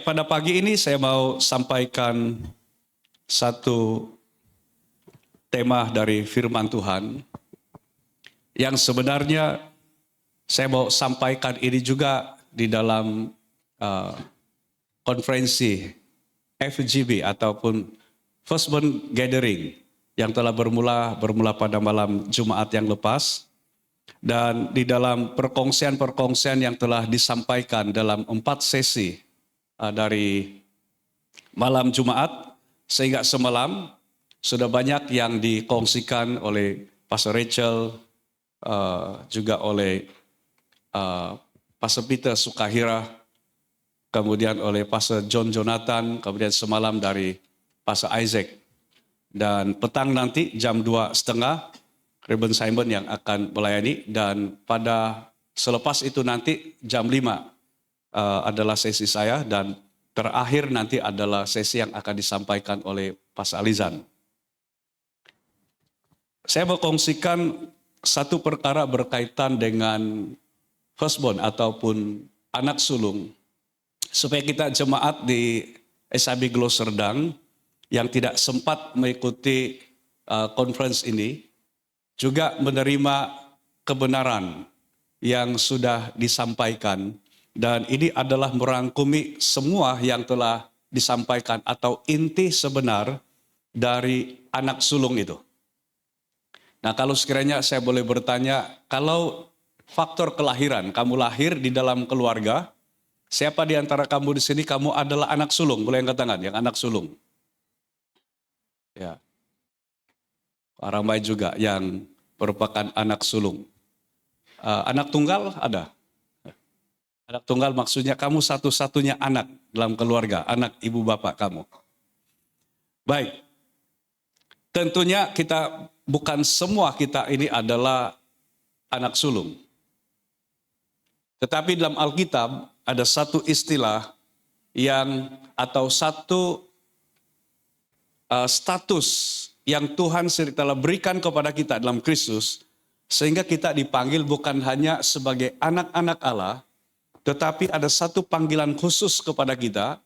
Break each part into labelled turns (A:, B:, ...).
A: Pada pagi ini saya mau sampaikan satu tema dari firman Tuhan yang sebenarnya saya mau sampaikan ini juga di dalam konferensi FGB ataupun First Born Gathering yang telah bermula pada malam Jumat yang lepas, dan di dalam perkongsian-perkongsian yang telah disampaikan dalam 4 sesi dari malam Jumat sehingga semalam sudah banyak yang dikongsikan oleh Pastor Rachel, juga oleh Pastor Peter Sukahira, kemudian oleh Pastor John Jonathan, kemudian semalam dari Pastor Isaac. Dan petang nanti jam 2:30 Reuben Simon yang akan melayani, dan pada selepas itu nanti jam 5 adalah sesi saya, dan terakhir nanti adalah sesi yang akan disampaikan oleh Pastor Alizan. Saya mau kongsikan satu perkara berkaitan dengan firstborn ataupun anak sulung, supaya kita jemaat di SIB Glo Serdang yang tidak sempat mengikuti conference ini juga menerima kebenaran yang sudah disampaikan. Dan ini adalah merangkumi semua yang telah disampaikan atau inti sebenar dari anak sulung itu. Nah, kalau sekiranya saya boleh bertanya, kalau faktor kelahiran, kamu lahir di dalam keluarga, siapa di antara kamu di sini kamu adalah anak sulung? Boleh angkat tangan yang anak sulung? Ya. Ramai juga yang merupakan anak sulung. Anak tunggal ada? Anak tunggal maksudnya kamu satu-satunya anak dalam keluarga, anak ibu bapak kamu. Baik, tentunya bukan semua kita ini adalah anak sulung. Tetapi dalam Alkitab ada satu istilah atau satu status yang Tuhan telah berikan kepada kita dalam Kristus, sehingga kita dipanggil bukan hanya sebagai anak-anak Allah, tetapi ada satu panggilan khusus kepada kita,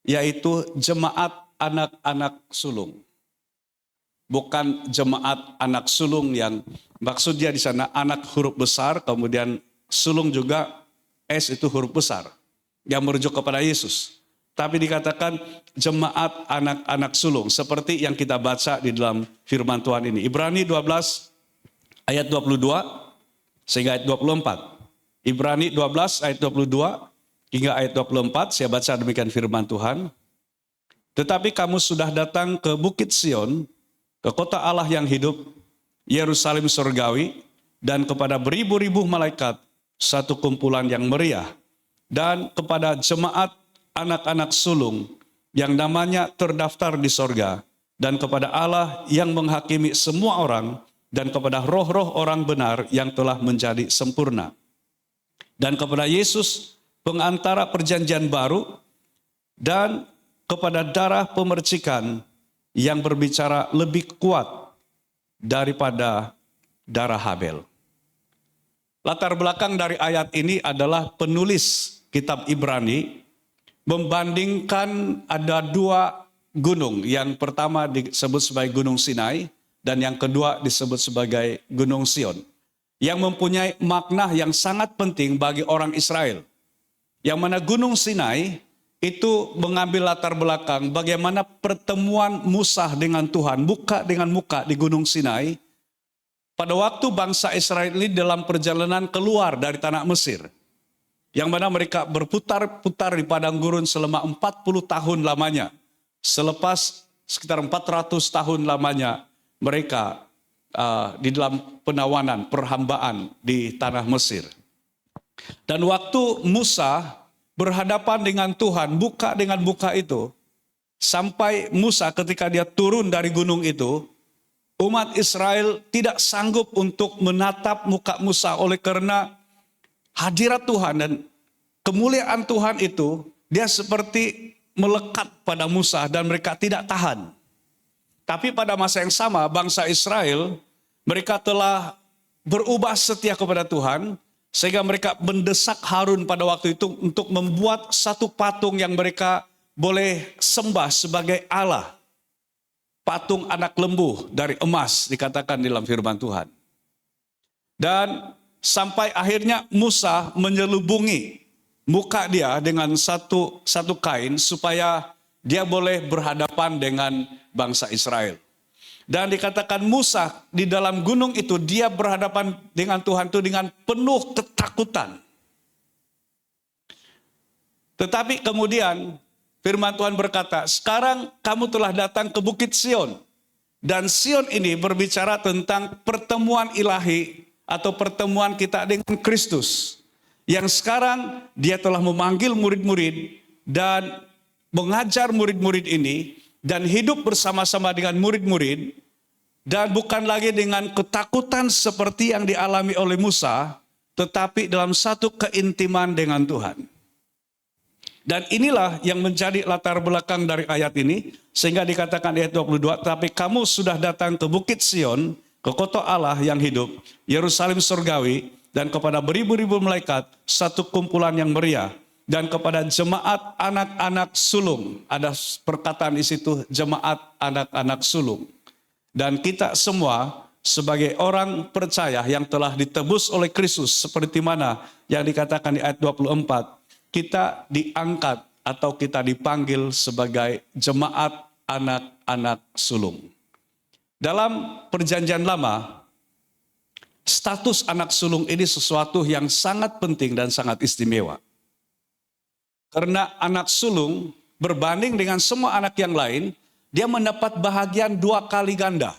A: yaitu jemaat anak-anak sulung. Bukan jemaat anak sulung yang maksudnya di sana anak huruf besar, kemudian sulung juga S itu huruf besar, yang merujuk kepada Yesus. Tapi dikatakan jemaat anak-anak sulung, seperti yang kita baca di dalam firman Tuhan ini. Ibrani 12 ayat 22 sehingga ayat 24. Ibrani 12 ayat 22 hingga ayat 24, saya baca demikian firman Tuhan. Tetapi kamu sudah datang ke Bukit Sion, ke kota Allah yang hidup, Yerusalem surgawi, dan kepada beribu-ribu malaikat, satu kumpulan yang meriah, dan kepada jemaat anak-anak sulung yang namanya terdaftar di sorga, dan kepada Allah yang menghakimi semua orang, dan kepada roh-roh orang benar yang telah menjadi sempurna, dan kepada Yesus pengantara perjanjian baru, dan kepada darah pemercikan yang berbicara lebih kuat daripada darah Habel. Latar belakang dari ayat ini adalah penulis kitab Ibrani membandingkan ada 2 gunung. Yang pertama disebut sebagai Gunung Sinai, dan yang kedua disebut sebagai Gunung Sion, yang mempunyai makna yang sangat penting bagi orang Israel. Yang mana Gunung Sinai itu mengambil latar belakang bagaimana pertemuan Musa dengan Tuhan, muka dengan muka di Gunung Sinai, pada waktu bangsa Israel ini dalam perjalanan keluar dari tanah Mesir. Yang mana mereka berputar-putar di padang gurun selama 40 tahun lamanya. Selepas sekitar 400 tahun lamanya mereka di dalam penawanan, perhambaan di tanah Mesir. Dan waktu Musa berhadapan dengan Tuhan, buka dengan buka itu, sampai Musa ketika dia turun dari gunung itu, umat Israel tidak sanggup untuk menatap muka Musa oleh karena hadirat Tuhan dan kemuliaan Tuhan itu, dia seperti melekat pada Musa dan mereka tidak tahan. Tapi pada masa yang sama, bangsa Israel, mereka telah berubah setia kepada Tuhan, Sehingga mereka mendesak Harun pada waktu itu untuk membuat satu patung yang mereka boleh sembah sebagai Allah. Patung anak lembu dari emas dikatakan dalam firman Tuhan. Dan sampai akhirnya Musa menyelubungi muka dia dengan satu kain supaya dia boleh berhadapan dengan bangsa Israel. Dan dikatakan Musa di dalam gunung itu dia berhadapan dengan Tuhan itu dengan penuh ketakutan. Tetapi kemudian firman Tuhan berkata, sekarang kamu telah datang ke Bukit Sion. Dan Sion ini berbicara tentang pertemuan ilahi atau pertemuan kita dengan Kristus. Yang sekarang dia telah memanggil murid-murid dan mengajar murid-murid ini dan hidup bersama-sama dengan murid-murid dan bukan lagi dengan ketakutan seperti yang dialami oleh Musa, tetapi dalam satu keintiman dengan Tuhan. Dan inilah yang menjadi latar belakang dari ayat ini, sehingga dikatakan ayat 22, tapi kamu sudah datang ke Bukit Sion, ke kota Allah yang hidup, Yerusalem surgawi, dan kepada beribu-ribu malaikat, satu kumpulan yang meriah, dan kepada jemaat anak-anak sulung. Ada perkataan di situ, jemaat anak-anak sulung. Dan kita semua sebagai orang percaya yang telah ditebus oleh Kristus, seperti mana yang dikatakan di ayat 24, kita diangkat atau kita dipanggil sebagai jemaat anak-anak sulung. Dalam perjanjian lama, status anak sulung ini sesuatu yang sangat penting dan sangat istimewa. Karena anak sulung berbanding dengan semua anak yang lain, dia mendapat bahagian 2 kali ganda.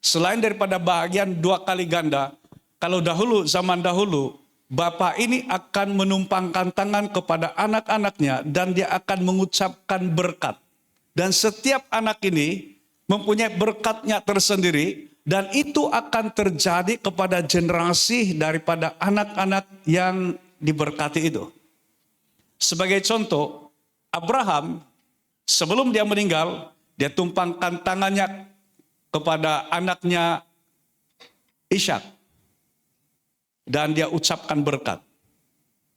A: Selain daripada bahagian 2 kali ganda, kalau zaman dahulu, bapak ini akan menumpangkan tangan kepada anak-anaknya dan dia akan mengucapkan berkat. Dan setiap anak ini mempunyai berkatnya tersendiri dan itu akan terjadi kepada generasi daripada anak-anak yang diberkati itu. Sebagai contoh, Abraham sebelum dia meninggal, dia tumpangkan tangannya kepada anaknya Ishak. Dan dia ucapkan berkat.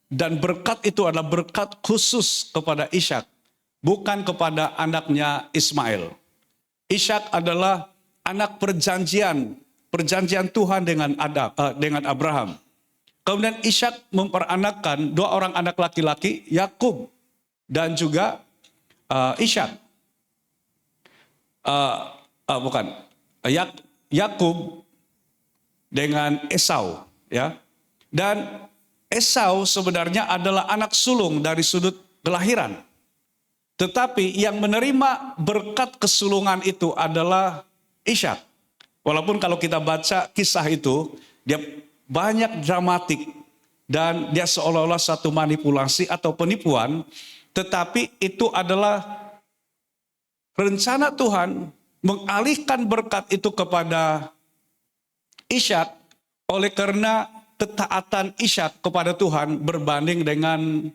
A: Dan berkat itu adalah berkat khusus kepada Ishak, bukan kepada anaknya Ismail. Ishak adalah anak perjanjian Tuhan dengan Abraham. Kemudian Ishak memperanakkan 2 orang anak laki-laki, Yakub dan juga Ishak. Yakub dengan Esau. Ya, dan Esau sebenarnya adalah anak sulung dari sudut kelahiran. Tetapi yang menerima berkat kesulungan itu adalah Ishak. Walaupun kalau kita baca kisah itu, dia banyak dramatik dan dia seolah-olah satu manipulasi atau penipuan, tetapi itu adalah rencana Tuhan mengalihkan berkat itu kepada Ishak. Oleh karena ketaatan Ishak kepada Tuhan berbanding dengan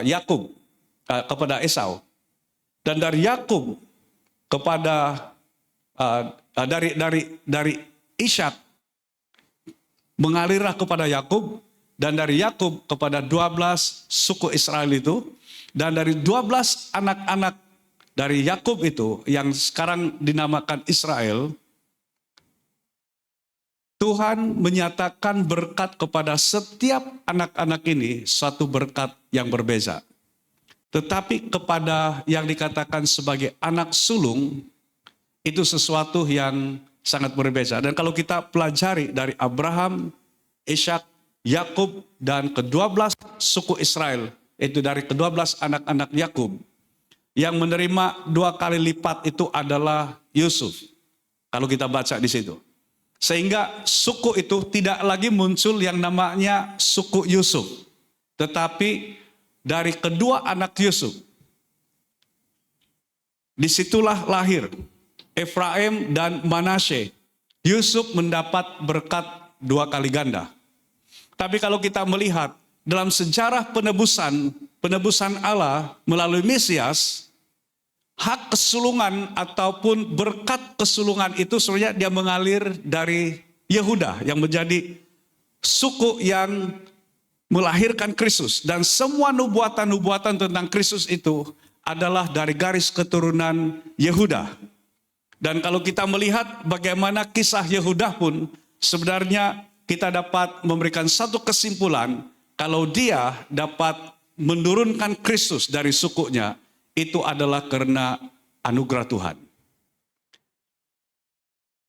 A: Yakub kepada Esau, dan dari Yakub kepada dari Ishak mengalirlah kepada Yakub, dan dari Yakub kepada 12 suku Israel itu, dan dari 12 anak-anak dari Yakub itu yang sekarang dinamakan Israel. Tuhan menyatakan berkat kepada setiap anak-anak ini, satu berkat yang berbeza. Tetapi kepada yang dikatakan sebagai anak sulung, itu sesuatu yang sangat berbeza. Dan kalau kita pelajari dari Abraham, Ishak, Yakub, dan ke-12 suku Israel, itu dari ke-12 anak-anak Yakub, yang menerima 2 kali lipat itu adalah Yusuf. Kalau kita baca di situ. Sehingga suku itu tidak lagi muncul yang namanya suku Yusuf. Tetapi dari kedua anak Yusuf, disitulah lahir Efraim dan Manasye. Yusuf mendapat berkat 2 kali ganda. Tapi kalau kita melihat dalam sejarah penebusan Allah melalui Mesias, hak kesulungan ataupun berkat kesulungan itu sebenarnya dia mengalir dari Yehuda yang menjadi suku yang melahirkan Kristus. Dan semua nubuatan-nubuatan tentang Kristus itu adalah dari garis keturunan Yehuda. Dan kalau kita melihat bagaimana kisah Yehuda pun, sebenarnya kita dapat memberikan satu kesimpulan, kalau dia dapat menurunkan Kristus dari sukunya, itu adalah karena anugerah Tuhan.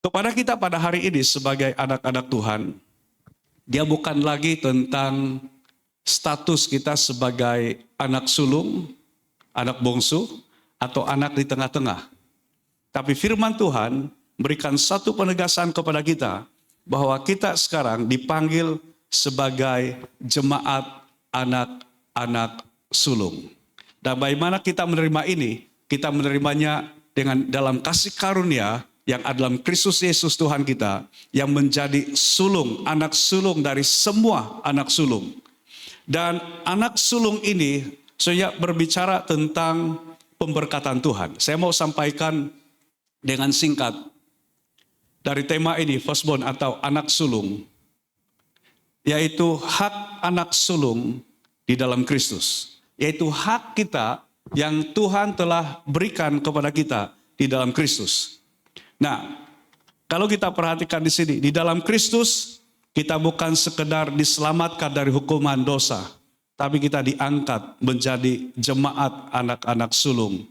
A: Kepada kita pada hari ini sebagai anak-anak Tuhan, dia bukan lagi tentang status kita sebagai anak sulung, anak bungsu, atau anak di tengah-tengah. Tapi firman Tuhan memberikan satu penegasan kepada kita bahwa kita sekarang dipanggil sebagai jemaat anak-anak sulung. Dan bagaimana kita menerima ini? Kita menerimanya dengan dalam kasih karunia yang ada dalam Kristus Yesus Tuhan kita, yang menjadi sulung, anak sulung dari semua anak sulung. Dan anak sulung ini saya berbicara tentang pemberkatan Tuhan. Saya mau sampaikan dengan singkat dari tema ini, firstborn atau anak sulung, yaitu hak anak sulung di dalam Kristus. Yaitu hak kita yang Tuhan telah berikan kepada kita di dalam Kristus. Nah, kalau kita perhatikan di sini, di dalam Kristus kita bukan sekedar diselamatkan dari hukuman dosa, tapi kita diangkat menjadi jemaat anak-anak sulung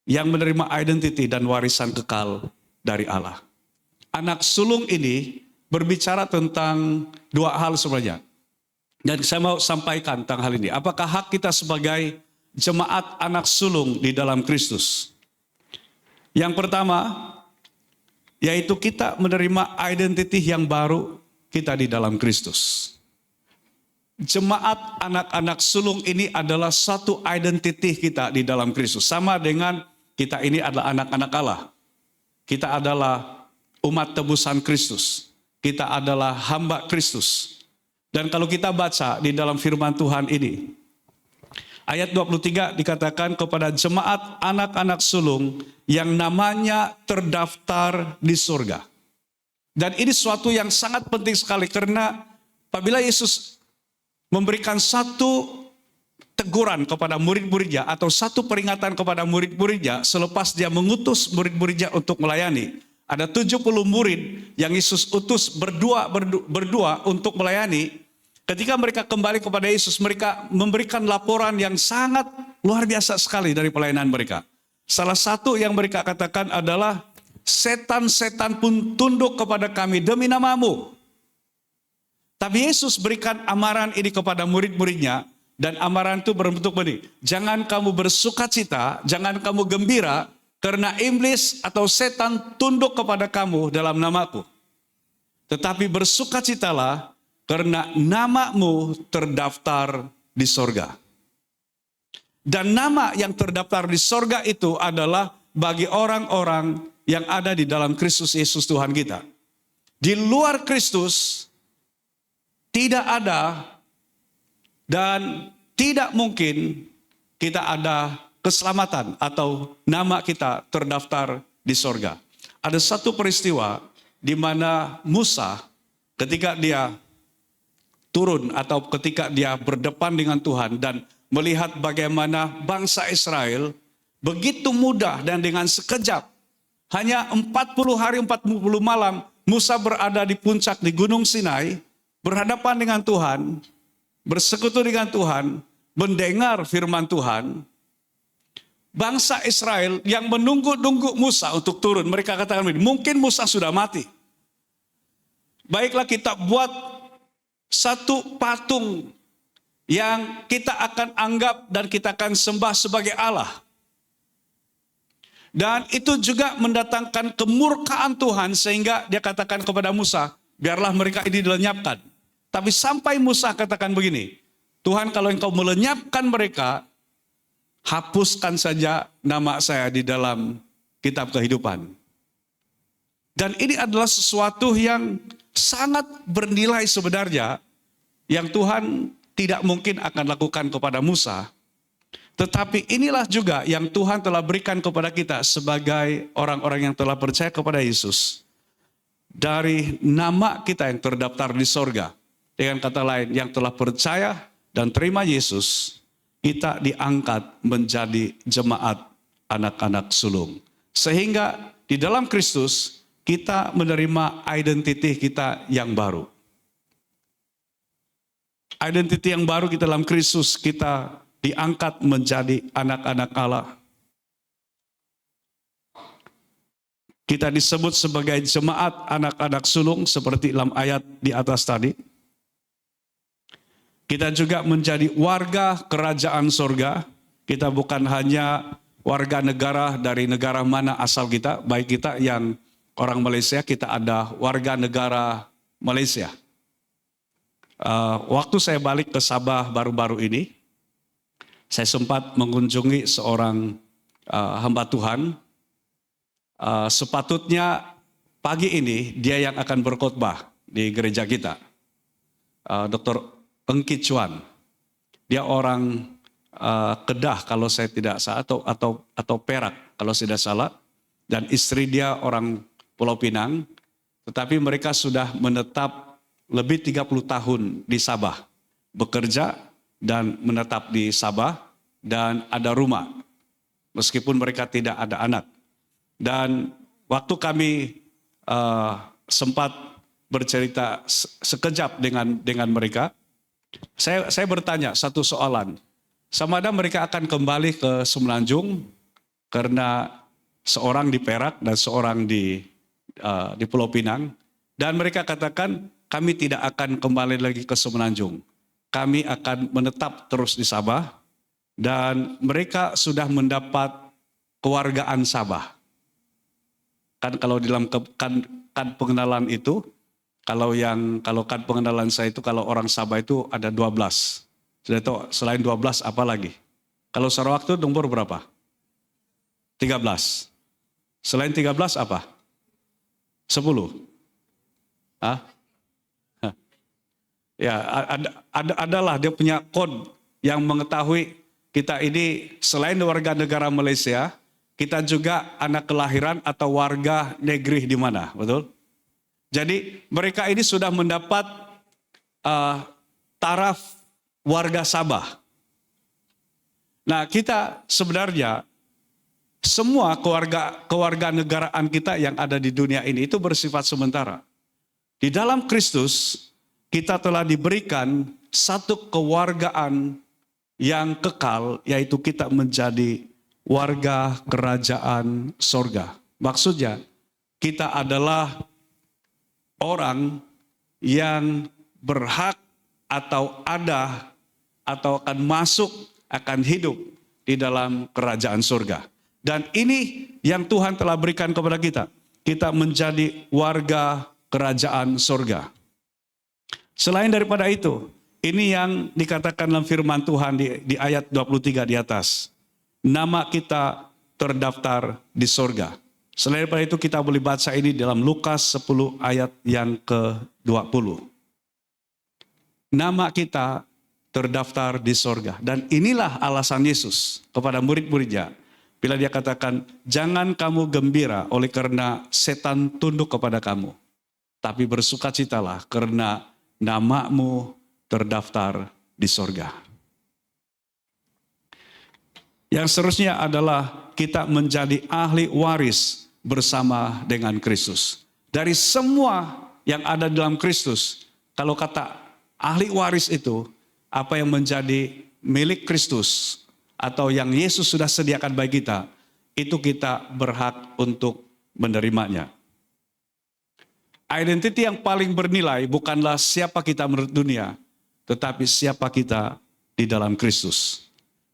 A: yang menerima identiti dan warisan kekal dari Allah. Anak sulung ini berbicara tentang dua hal sebenarnya. Dan saya mau sampaikan tentang hal ini. Apakah hak kita sebagai jemaat anak sulung di dalam Kristus? Yang pertama, yaitu kita menerima identiti yang baru kita di dalam Kristus. Jemaat anak-anak sulung ini adalah satu identiti kita di dalam Kristus. Sama dengan kita ini adalah anak-anak Allah. Kita adalah umat tebusan Kristus. Kita adalah hamba Kristus. Dan kalau kita baca di dalam firman Tuhan ini, ayat 23 dikatakan kepada jemaat anak-anak sulung yang namanya terdaftar di surga. Dan ini suatu yang sangat penting sekali karena apabila Yesus memberikan satu teguran kepada murid-muridnya atau satu peringatan kepada murid-muridnya selepas dia mengutus murid-muridnya untuk melayani. Ada 70 murid yang Yesus utus berdua untuk melayani. Ketika mereka kembali kepada Yesus, mereka memberikan laporan yang sangat luar biasa sekali dari pelayanan mereka. Salah satu yang mereka katakan adalah, setan-setan pun tunduk kepada kami demi namamu. Tapi Yesus berikan amaran ini kepada murid-muridnya, dan amaran itu berbentuk begini, jangan kamu bersukacita, jangan kamu gembira, karena iblis atau setan tunduk kepada kamu dalam namaku. Tetapi bersukacitalah, karena namamu terdaftar di sorga. Dan nama yang terdaftar di sorga itu adalah bagi orang-orang yang ada di dalam Kristus Yesus Tuhan kita. Di luar Kristus tidak ada dan tidak mungkin kita ada keselamatan atau nama kita terdaftar di sorga. Ada satu peristiwa di mana Musa ketika dia turun atau ketika dia berdepan dengan Tuhan dan melihat bagaimana bangsa Israel begitu mudah dan dengan sekejap, hanya 40 hari 40 malam Musa berada di puncak di Gunung Sinai, berhadapan dengan Tuhan, bersekutu dengan Tuhan, mendengar firman Tuhan. Bangsa Israel yang menunggu-nunggu Musa untuk turun, mereka katakan, mungkin Musa sudah mati. Baiklah kita buat satu patung yang kita akan anggap dan kita akan sembah sebagai Allah. Dan itu juga mendatangkan kemurkaan Tuhan sehingga dia katakan kepada Musa, biarlah mereka ini dilenyapkan. Tapi sampai Musa katakan begini, Tuhan kalau engkau melenyapkan mereka, hapuskan saja nama saya di dalam kitab kehidupan. Dan ini adalah sesuatu yang sangat bernilai sebenarnya, yang Tuhan tidak mungkin akan lakukan kepada Musa. Tetapi inilah juga yang Tuhan telah berikan kepada kita sebagai orang-orang yang telah percaya kepada Yesus. dari nama kita yang terdaftar di sorga. Dengan kata lain, yang telah percaya dan terima Yesus, kita diangkat menjadi jemaat anak-anak sulung. Sehingga di dalam Kristus, kita menerima identiti kita yang baru. Identiti yang baru kita dalam Kristus, kita diangkat menjadi anak-anak Allah. Kita disebut sebagai jemaat anak-anak sulung seperti dalam ayat di atas tadi. Kita juga menjadi warga kerajaan sorga. Kita bukan hanya warga negara dari negara mana asal kita. Baik kita yang orang Malaysia, kita ada warga negara Malaysia. Waktu saya balik ke Sabah baru-baru ini, saya sempat mengunjungi seorang hamba Tuhan. Sepatutnya pagi ini dia yang akan berkhotbah di gereja kita, Dr. Engki Chuan. Dia orang Kedah kalau saya tidak salah atau Perak kalau tidak salah, dan istri dia orang Pulau Pinang, tetapi mereka sudah menetap lebih 30 tahun di Sabah, bekerja dan menetap di Sabah dan ada rumah meskipun mereka tidak ada anak. Dan waktu kami sempat bercerita sekejap dengan mereka, saya bertanya satu soalan. Sama ada mereka akan kembali ke Semenanjung karena seorang di Perak dan seorang di Pulau Pinang. Dan mereka katakan kami tidak akan kembali lagi ke Semenanjung. Kami akan menetap terus di Sabah dan mereka sudah mendapat kewargaan Sabah. Kan kalau dalam kan pengenalan itu, kalau kan pengenalan saya itu kalau orang Sabah itu ada 12. Sudah tahu selain 12 apa lagi? Kalau Sarawak itu nomor berapa? 13. Selain 13 apa? 10. Hah? Ya, adalah dia punya kode yang mengetahui kita ini selain warga negara Malaysia, kita juga anak kelahiran atau warga negeri di mana, betul? Jadi mereka ini sudah mendapat taraf warga Sabah. Nah, kita sebenarnya semua keluarga negaraan kita yang ada di dunia ini itu bersifat sementara. Di dalam Kristus kita telah diberikan satu kewargaan yang kekal, yaitu kita menjadi warga kerajaan sorga. Maksudnya kita adalah orang yang berhak atau ada atau akan masuk, akan hidup di dalam kerajaan sorga. Dan ini yang Tuhan telah berikan kepada kita. Kita menjadi warga kerajaan sorga. Selain daripada itu, ini yang dikatakan dalam firman Tuhan di ayat 23 di atas. Nama kita terdaftar di sorga. Selain daripada itu kita boleh baca ini dalam Lukas 10 ayat yang ke-20. Nama kita terdaftar di sorga. Dan inilah alasan Yesus kepada murid-muridnya. Bila dia katakan, jangan kamu gembira oleh karena setan tunduk kepada kamu. Tapi bersukacitalah karena namamu terdaftar di sorga. Yang seterusnya adalah kita menjadi ahli waris bersama dengan Kristus. Dari semua yang ada dalam Kristus, kalau kata ahli waris itu, apa yang menjadi milik Kristus atau yang Yesus sudah sediakan bagi kita, itu kita berhak untuk menerimanya. Identiti yang paling bernilai bukanlah siapa kita menurut dunia, tetapi siapa kita di dalam Kristus.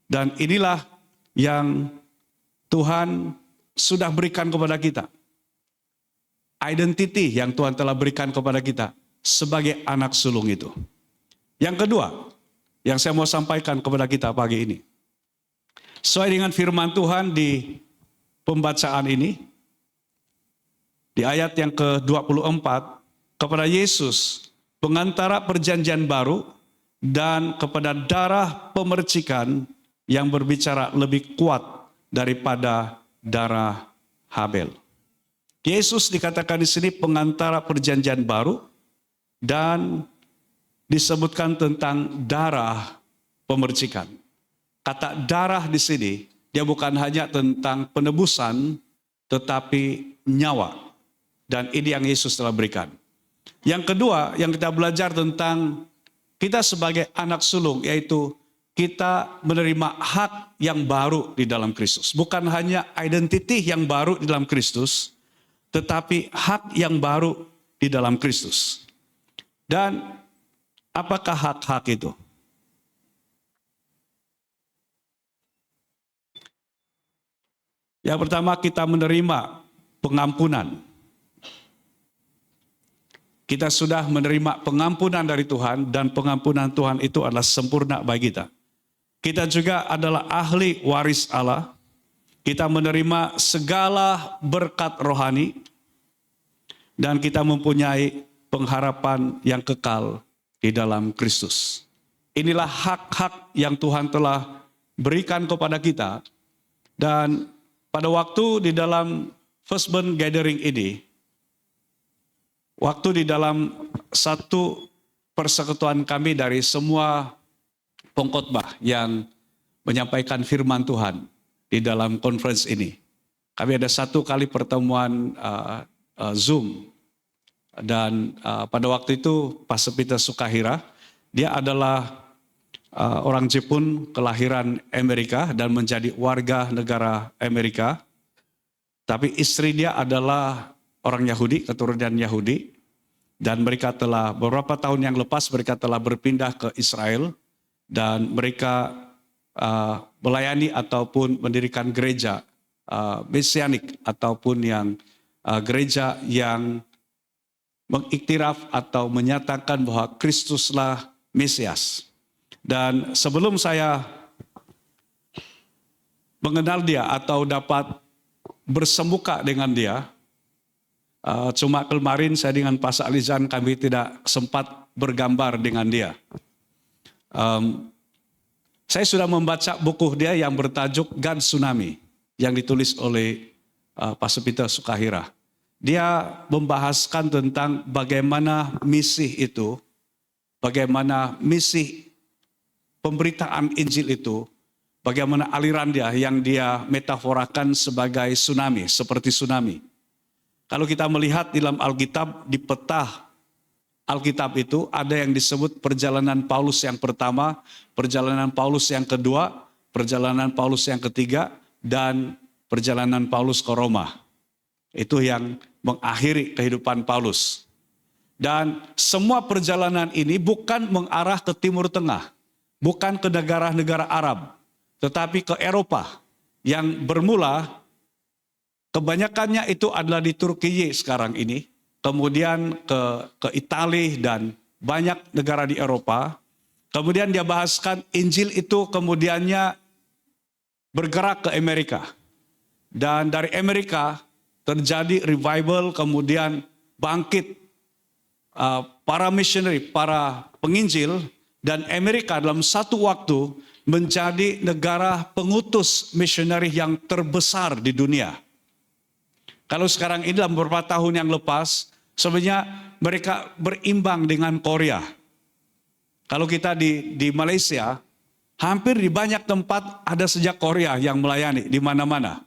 A: Dan inilah yang Tuhan sudah berikan kepada kita. Identiti yang Tuhan telah berikan kepada kita sebagai anak sulung itu. Yang kedua, yang saya mau sampaikan kepada kita pagi ini. Sesuai dengan firman Tuhan di pembacaan ini, di ayat yang ke-24, kepada Yesus, pengantara perjanjian baru, dan kepada darah pemercikan yang berbicara lebih kuat daripada darah Habel. Yesus dikatakan di sini pengantara perjanjian baru dan disebutkan tentang darah pemercikan. Kata darah di sini dia bukan hanya tentang penebusan tetapi nyawa. Dan ini yang Yesus telah berikan. Yang kedua yang kita belajar tentang kita sebagai anak sulung, yaitu kita menerima hak yang baru di dalam Kristus. Bukan hanya identity yang baru di dalam Kristus, tetapi hak yang baru di dalam Kristus. Dan apakah hak-hak itu? Yang pertama, kita menerima pengampunan. Kita sudah menerima pengampunan dari Tuhan, dan pengampunan Tuhan itu adalah sempurna bagi kita. Kita juga adalah ahli waris Allah. Kita menerima segala berkat rohani, dan kita mempunyai pengharapan yang kekal di dalam Kristus. Inilah hak-hak yang Tuhan telah berikan kepada kita. Dan pada waktu di dalam Firstborn Gathering ini, waktu di dalam satu persekutuan kami dari semua pengkhotbah yang menyampaikan firman Tuhan di dalam conference ini. Kami ada satu kali pertemuan Zoom. Dan pada waktu itu Pastor Peter Sukahira, dia adalah orang Jepun kelahiran Amerika dan menjadi warga negara Amerika. Tapi istri dia adalah orang Yahudi, keturunan Yahudi. Dan mereka telah beberapa tahun yang lepas mereka telah berpindah ke Israel. Dan mereka melayani ataupun mendirikan gereja mesianik ataupun yang gereja yang mengiktiraf atau menyatakan bahwa Kristuslah Mesias. Dan sebelum saya mengenal dia atau dapat bersemuka dengan dia, cuma kemarin saya dengan Pastor Alizan kami tidak sempat bergambar dengan dia. Saya sudah membaca buku dia yang bertajuk God Tsunami yang ditulis oleh Pastor Peter Sukahira. Dia membahaskan tentang bagaimana misi itu, bagaimana misi pemberitaan Injil itu, bagaimana aliran dia yang dia metaforakan sebagai tsunami, seperti tsunami. Kalau kita melihat di dalam Alkitab, di peta Alkitab itu ada yang disebut perjalanan Paulus yang pertama, perjalanan Paulus yang kedua, perjalanan Paulus yang ketiga, dan perjalanan Paulus ke Roma. Itu yang mengakhiri kehidupan Paulus. Dan semua perjalanan ini bukan mengarah ke Timur Tengah, bukan ke negara-negara Arab, tetapi ke Eropa yang bermula kebanyakannya itu adalah di Turki sekarang ini, kemudian ke Italia dan banyak negara di Eropa. Kemudian dia bahaskan Injil itu kemudiannya bergerak ke Amerika. Dan dari Amerika terjadi revival, kemudian bangkit para missionary, para penginjil, dan Amerika dalam satu waktu menjadi negara pengutus missionary yang terbesar di dunia. Kalau sekarang ini dalam beberapa tahun yang lepas, sebenarnya mereka berimbang dengan Korea. Kalau kita di Malaysia, hampir di banyak tempat ada sejak Korea yang melayani di mana-mana.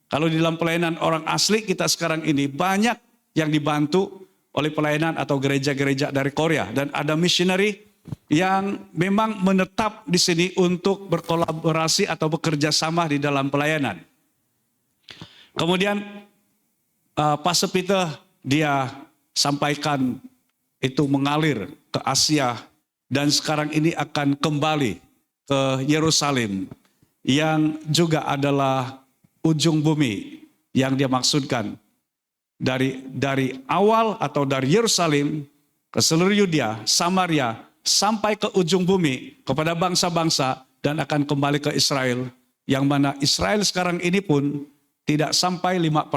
A: Kalau di dalam pelayanan orang asli kita sekarang ini banyak yang dibantu oleh pelayanan atau gereja-gereja dari Korea. Dan ada missionary yang memang menetap di sini untuk berkolaborasi atau bekerja sama di dalam pelayanan. Kemudian Pastor Peter dia sampaikan itu mengalir ke Asia dan sekarang ini akan kembali ke Yerusalem yang juga adalah ujung bumi yang dia maksudkan dari awal atau dari Yerusalem ke seluruh Yudea, Samaria sampai ke ujung bumi kepada bangsa-bangsa dan akan kembali ke Israel, yang mana Israel sekarang ini pun tidak sampai 5%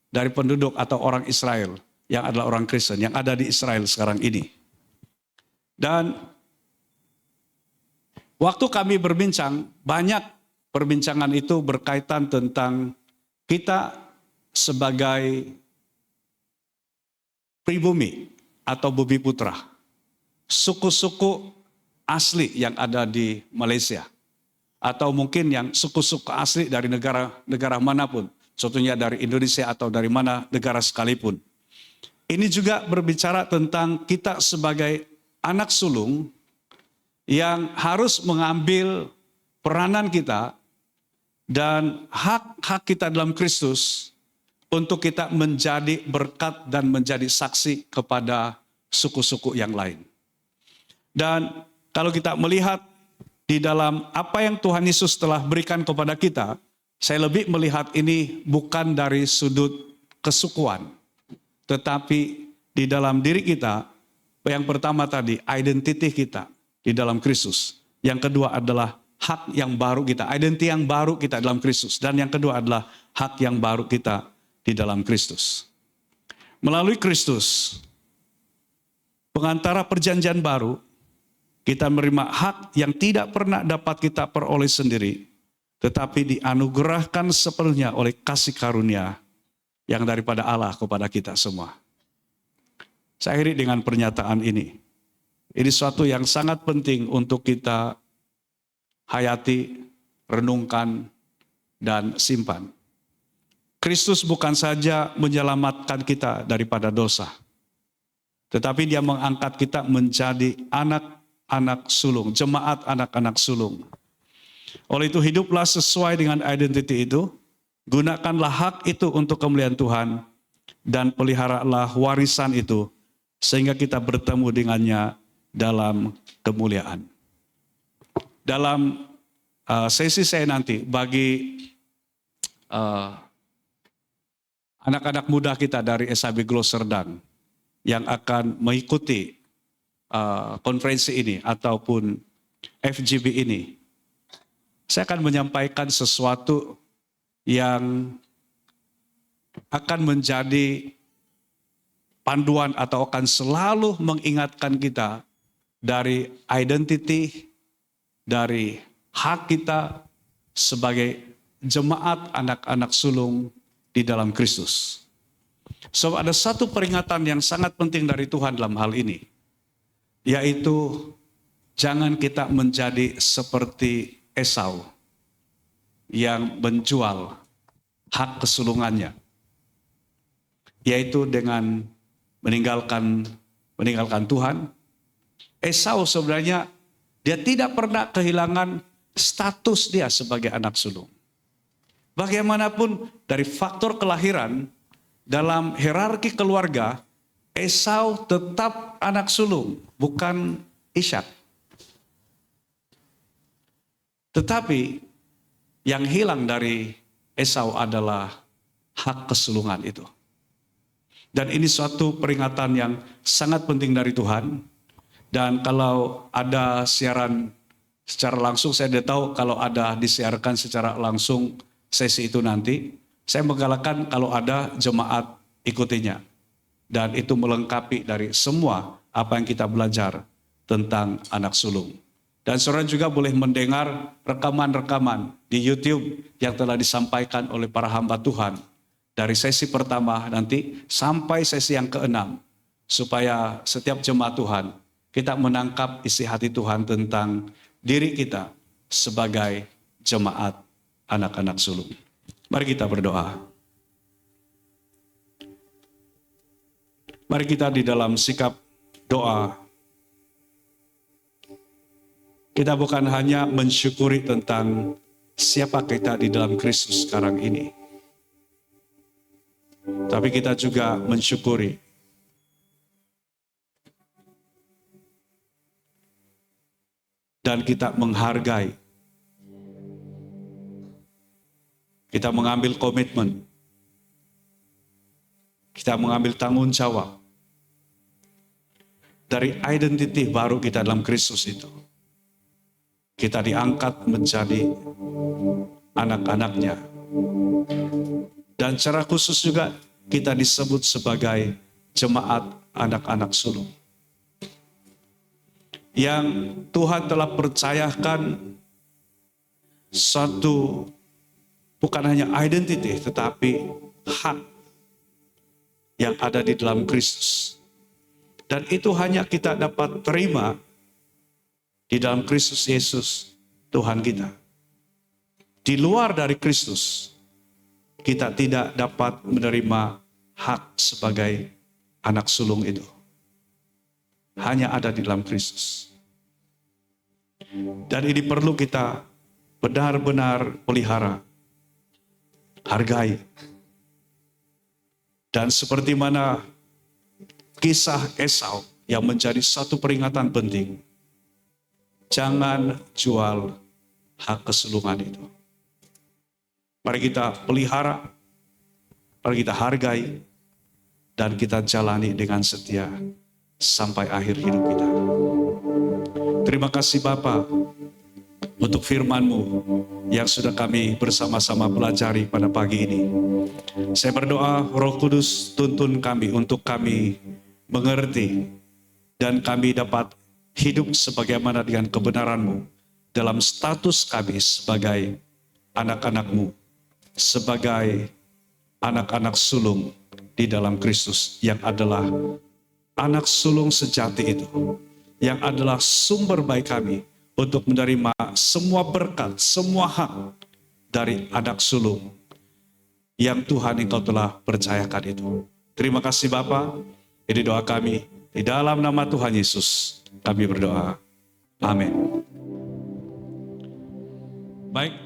A: dari penduduk atau orang Israel yang adalah orang Kristen yang ada di Israel sekarang ini. Dan waktu kami berbincang, banyak perbincangan itu berkaitan tentang kita sebagai pribumi atau bumi putra, suku-suku asli yang ada di Malaysia, atau mungkin yang suku-suku asli dari negara manapun, contohnya dari Indonesia atau dari mana negara sekalipun. Ini juga berbicara tentang kita sebagai anak sulung yang harus mengambil peranan kita dan hak-hak kita dalam Kristus untuk kita menjadi berkat dan menjadi saksi kepada suku-suku yang lain. Dan kalau kita melihat di dalam apa yang Tuhan Yesus telah berikan kepada kita, saya lebih melihat ini bukan dari sudut kesukuan, tetapi di dalam diri kita, yang pertama tadi, identiti kita di dalam Kristus. Yang kedua adalah hak yang baru kita, identiti yang baru kita dalam Kristus. Dan yang kedua adalah hak yang baru kita di dalam Kristus. Melalui Kristus, pengantara perjanjian baru, kita menerima hak yang tidak pernah dapat kita peroleh sendiri, tetapi dianugerahkan sepenuhnya oleh kasih karunia yang daripada Allah kepada kita semua. Saya akhiri dengan pernyataan ini. Ini suatu yang sangat penting untuk kita hayati, renungkan, dan simpan. Kristus bukan saja menyelamatkan kita daripada dosa, tetapi Dia mengangkat kita menjadi anak-anak sulung, jemaat anak-anak sulung. Oleh itu hiduplah sesuai dengan identiti itu, gunakanlah hak itu untuk kemuliaan Tuhan, dan peliharalah warisan itu, sehingga kita bertemu dengannya dalam kemuliaan. Dalam sesi saya nanti, bagi anak-anak muda kita dari SAB Glo Serdang yang akan mengikuti konferensi ini ataupun FGB ini, saya akan menyampaikan sesuatu yang akan menjadi panduan atau akan selalu mengingatkan kita dari identiti, dari hak kita sebagai jemaat anak-anak sulung di dalam Kristus. So, ada satu peringatan yang sangat penting dari Tuhan dalam hal ini, yaitu jangan kita menjadi seperti Esau yang menjual hak kesulungannya, yaitu dengan meninggalkan Tuhan. Esau sebenarnya dia tidak pernah kehilangan status dia sebagai anak sulung. Bagaimanapun dari faktor kelahiran, dalam hierarki keluarga, Esau tetap anak sulung, bukan Ishak. Tetapi yang hilang dari Esau adalah hak kesulungan itu. Dan ini suatu peringatan yang sangat penting dari Tuhan. Dan kalau ada siaran secara langsung, saya tidak tahu kalau ada disiarkan secara langsung sesi itu nanti, saya menggalakkan kalau ada jemaat ikutinya. Dan itu melengkapi dari semua apa yang kita belajar tentang anak sulung. Dan saudara juga boleh mendengar rekaman-rekaman di YouTube yang telah disampaikan oleh para hamba Tuhan. Dari sesi pertama nanti sampai sesi yang ke-6. Supaya setiap jemaat Tuhan, kita menangkap isi hati Tuhan tentang diri kita sebagai jemaat anak-anak sulung. Mari kita berdoa. Mari kita di dalam sikap doa, kita bukan hanya mensyukuri tentang siapa kita di dalam Kristus sekarang ini, tapi kita juga mensyukuri dan kita menghargai. Kita mengambil komitmen. Kita mengambil tanggung jawab dari identiti baru kita dalam Kristus itu. Kita diangkat menjadi anak-anaknya. Dan secara khusus juga kita disebut sebagai jemaat anak-anak sulung. Yang Tuhan telah percayakan satu, bukan hanya identity, tetapi hak yang ada di dalam Kristus. Dan itu hanya kita dapat terima di dalam Kristus Yesus, Tuhan kita. Di luar dari Kristus, kita tidak dapat menerima hak sebagai anak sulung itu. Hanya ada di dalam Kristus. Dan ini perlu kita benar-benar pelihara, hargai. Dan seperti mana kisah Esau yang menjadi satu peringatan penting, jangan jual hak kesulungan itu. Mari kita pelihara, mari kita hargai, dan kita jalani dengan setia sampai akhir hidup kita. Terima kasih Bapa untuk firman-Mu yang sudah kami bersama-sama pelajari pada pagi ini. Saya berdoa Roh Kudus tuntun kami untuk kami mengerti dan kami dapat hidup sebagaimana dengan kebenaran-Mu dalam status kami sebagai anak-anak-Mu, sebagai anak-anak sulung di dalam Kristus yang adalah anak sulung sejati itu, yang adalah sumber baik kami untuk menerima semua berkat, semua hak dari anak sulung yang Tuhan Engkau telah percayakan itu. Terima kasih Bapa, ini doa kami, di dalam nama Tuhan Yesus kami berdoa. Amin. Baik.